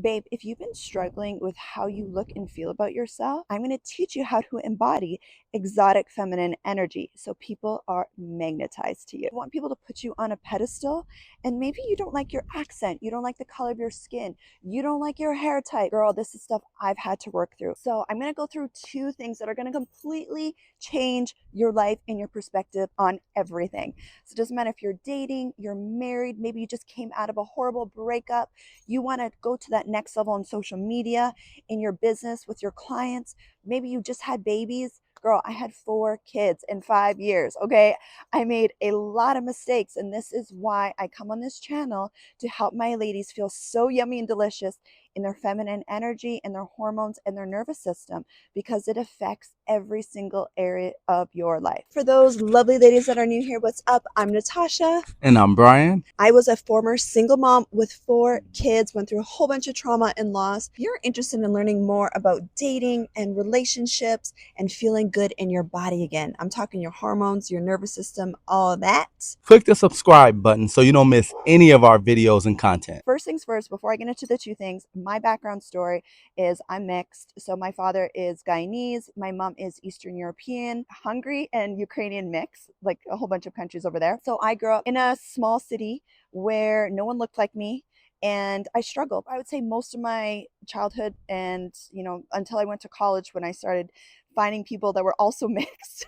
Babe, if you've been struggling with how you look and feel about yourself, I'm going to teach you how to embody exotic feminine energy so people are magnetized to you. I want people to put you on a pedestal, and maybe you don't like your accent, you don't like the color of your skin, you don't like your hair type. Girl, this is stuff I've had to work through. So I'm going to go through two things that are going to completely change your life and your perspective on everything. So it doesn't matter if you're dating, you're married, maybe you just came out of a horrible breakup, you want to go to that next level on social media, in your business, with your clients. Maybe you just had babies. Girl, I had 4 kids in 5 years, okay? I made a lot of mistakes, and this is why I come on this channel to help my ladies feel so yummy and delicious in their feminine energy and their hormones and their nervous system, because it affects every single area of your life. For those lovely ladies that are new here, what's up? I'm Natasha. And I'm Brian. I was a former single mom with 4 kids, went through a whole bunch of trauma and loss. If you're interested in learning more about dating and relationships and feeling good in your body again, I'm talking your hormones, your nervous system, all that. Click the subscribe button so you don't miss any of our videos and content. First things first, before I get into the two things, my background story is I'm mixed. So my father is Guyanese, my mom is Eastern European, Hungary, and Ukrainian mix, like a whole bunch of countries over there. So I grew up in a small city where no one looked like me, and I struggled. I would say most of my childhood and, until I went to college, when I started finding people that were also mixed.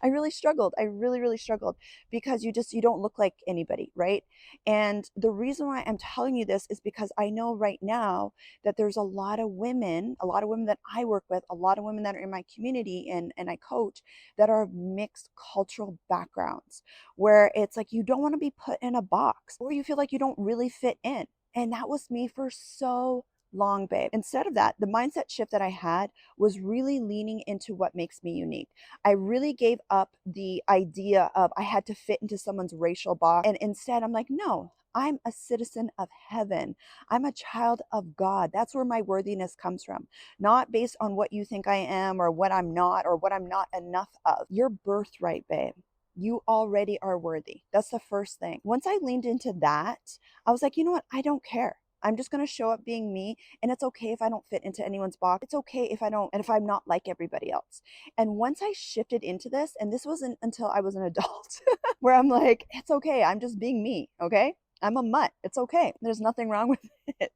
I really struggled. I really struggled, because you don't look like anybody, right? And the reason why I'm telling you this is because I know right now that there's a lot of women that I work with, a lot of women that are in my community and I coach, that are mixed cultural backgrounds, where it's like you don't want to be put in a box, or you feel like you don't really fit in. And that was me for so long, babe. Instead of that, the mindset shift that I had was really leaning into what makes me unique. I really gave up the idea of I had to fit into someone's racial box. And instead, I'm like, no, I'm a citizen of heaven. I'm a child of God. That's where my worthiness comes from, not based on what you think I am or what I'm not or what I'm not enough of. Your birthright, babe. You already are worthy. That's the first thing. Once I leaned into that, I was like, you know what? I don't care. I'm just going to show up being me, and it's okay if I don't fit into anyone's box. It's okay if I'm not like everybody else. And once I shifted into this, and this wasn't until I was an adult, where I'm like, it's okay. I'm just being me. Okay. I'm a mutt. It's okay. There's nothing wrong with it.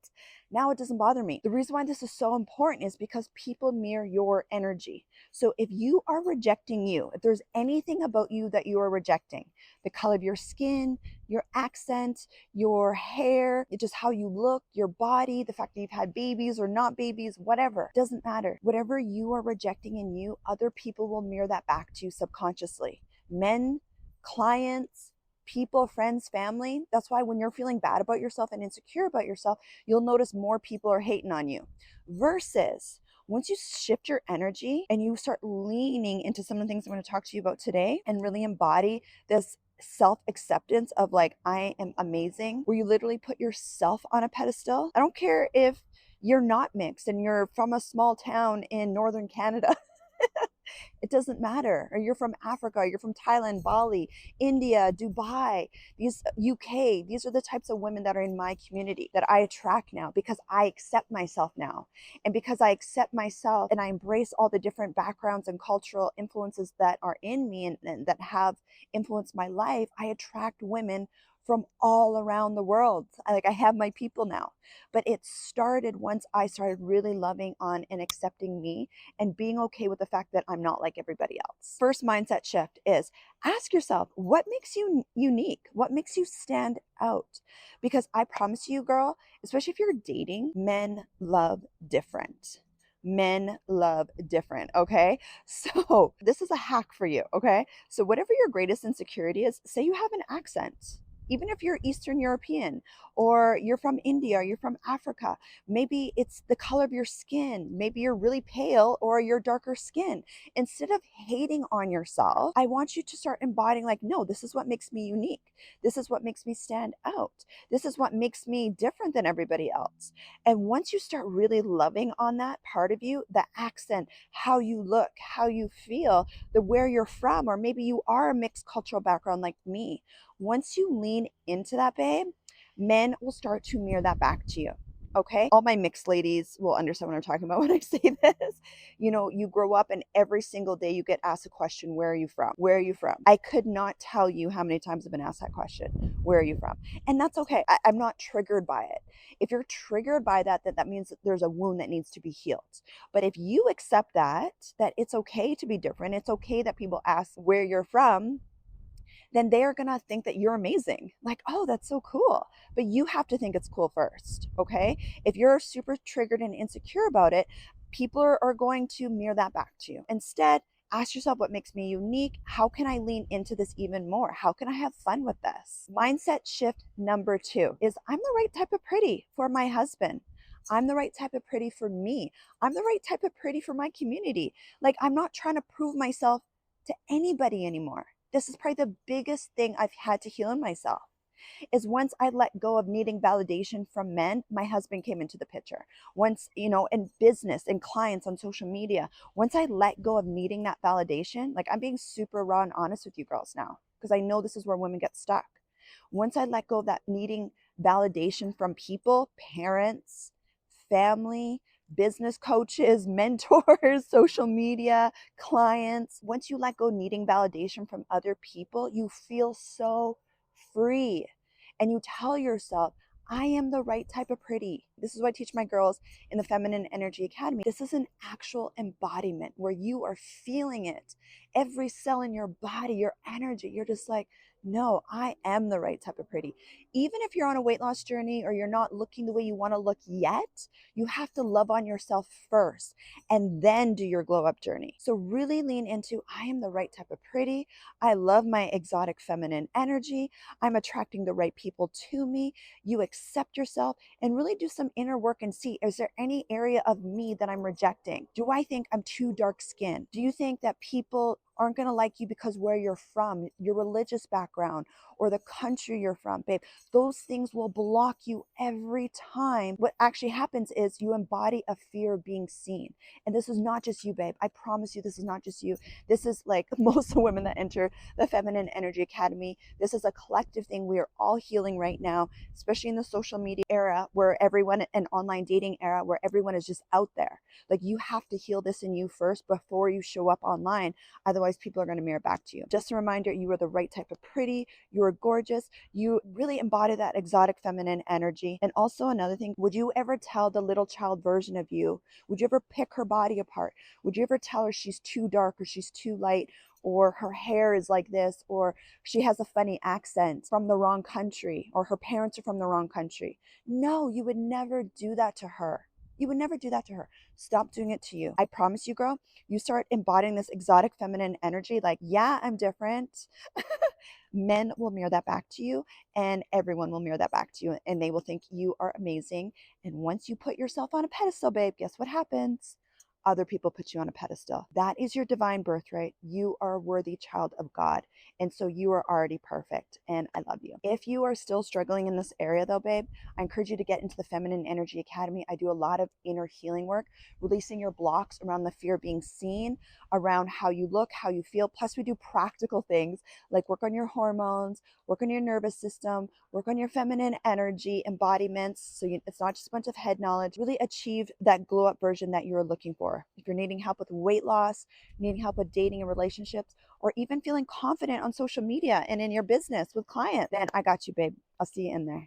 Now it doesn't bother me. The reason why this is so important is because people mirror your energy. So if you are rejecting you, if there's anything about you that you are rejecting, the color of your skin, your accent, your hair, just how you look, your body, the fact that you've had babies or not babies, whatever, doesn't matter. Whatever you are rejecting in you, other people will mirror that back to you subconsciously. Men, clients, people, friends, family. That's why when you're feeling bad about yourself and insecure about yourself, you'll notice more people are hating on you. Versus once you shift your energy and you start leaning into some of the things I'm going to talk to you about today, and really embody this self-acceptance of like, I am amazing, where you literally put yourself on a pedestal. I don't care if you're not mixed and you're from a small town in northern Canada. It doesn't matter. Or you're from Africa, you're from Thailand, Bali, India, Dubai, these UK. These are the types of women that are in my community that I attract now, because I accept myself now. And because I accept myself and I embrace all the different backgrounds and cultural influences that are in me and that have influenced my life, I attract women from all around the world. I have my people now. But it started once I started really loving on and accepting me and being okay with the fact that I'm not like everybody else. First mindset shift is ask yourself, what makes you unique? What makes you stand out? Because I promise you, girl, especially if you're dating, men love different. Men love different, okay? So this is a hack for you, okay? So whatever your greatest insecurity is, say you have an accent. Even if you're Eastern European, or you're from India, or you're from Africa, maybe it's the color of your skin. Maybe you're really pale or you're darker skin. Instead of hating on yourself, I want you to start embodying like, no, this is what makes me unique. This is what makes me stand out. This is what makes me different than everybody else. And once you start really loving on that part of you, the accent, how you look, how you feel, the where you're from, or maybe you are a mixed cultural background like me. Once you lean into that, babe, men will start to mirror that back to you. Okay. All my mixed ladies will understand what I'm talking about when I say this. You grow up and every single day you get asked a question, where are you from? Where are you from? I could not tell you how many times I've been asked that question, where are you from? And that's okay. I'm not triggered by it. If you're triggered by that, that means that there's a wound that needs to be healed. But if you accept that it's okay to be different, it's okay that people ask where you're from, then they are going to think that you're amazing. Like, oh, that's so cool. But you have to think it's cool first. Okay. If you're super triggered and insecure about it, people are going to mirror that back to you. Instead, ask yourself, what makes me unique? How can I lean into this even more? How can I have fun with this? Mindset shift number 2 is I'm the right type of pretty for my husband. I'm the right type of pretty for me. I'm the right type of pretty for my community. Like, I'm not trying to prove myself to anybody anymore. This is probably the biggest thing I've had to heal in myself, is once I let go of needing validation from men, my husband came into the picture. Once, in business and clients on social media, once I let go of needing that validation, like, I'm being super raw and honest with you girls now, because I know this is where women get stuck. Once I let go of that needing validation from people, parents, family, business coaches, mentors, social media, clients, once you let go needing validation from other people, you feel so free. And you tell yourself, I am the right type of pretty. This is what I teach my girls in the Feminine Energy Academy. This is an actual embodiment where you are feeling it. Every cell in your body, your energy, you're just like, no, I am the right type of pretty. Even if you're on a weight loss journey or you're not looking the way you want to look yet, you have to love on yourself first and then do your glow up journey. So really lean into, I am the right type of pretty. I love my exotic feminine energy. I'm attracting the right people to me. You accept yourself and really do some inner work and see, is there any area of me that I'm rejecting? Do I think I'm too dark skinned? Do you think that people aren't going to like you because where you're from, your religious background, or the country you're from? Babe, those things will block you every time. What actually happens is you embody a fear of being seen. And this is not just you, babe. I promise you, this is not just you. This is like most of the women that enter the Feminine Energy Academy. This is a collective thing we are all healing right now, especially in the social media era where everyone, an online dating era where everyone is just out there. Like, you have to heal this in you first before you show up online. Otherwise, people are going to mirror back to you. Just a reminder, you are the right type of pretty. You are gorgeous. You really embody that exotic feminine energy. And also another thing, would you ever tell the little child version of you, would you ever pick her body apart? Would you ever tell her she's too dark or she's too light, or her hair is like this, or she has a funny accent from the wrong country, or her parents are from the wrong country? No, you would never do that to her. You would never do that to her. Stop doing it to you. I promise you, girl, you start embodying this exotic feminine energy, like, yeah, I'm different. Men will mirror that back to you, and everyone will mirror that back to you, and they will think you are amazing. And once you put yourself on a pedestal, babe, guess what happens? Other people put you on a pedestal. That is your divine birthright. You are a worthy child of God. And so you are already perfect. And I love you. If you are still struggling in this area though, babe, I encourage you to get into the Feminine Energy Academy. I do a lot of inner healing work, releasing your blocks around the fear of being seen, around how you look, how you feel. Plus, we do practical things like work on your hormones, work on your nervous system, work on your feminine energy embodiments. So it's not just a bunch of head knowledge. Really achieve that glow up version that you're looking for. If you're needing help with weight loss, needing help with dating and relationships, or even feeling confident on social media and in your business with clients, then I got you, babe. I'll see you in there.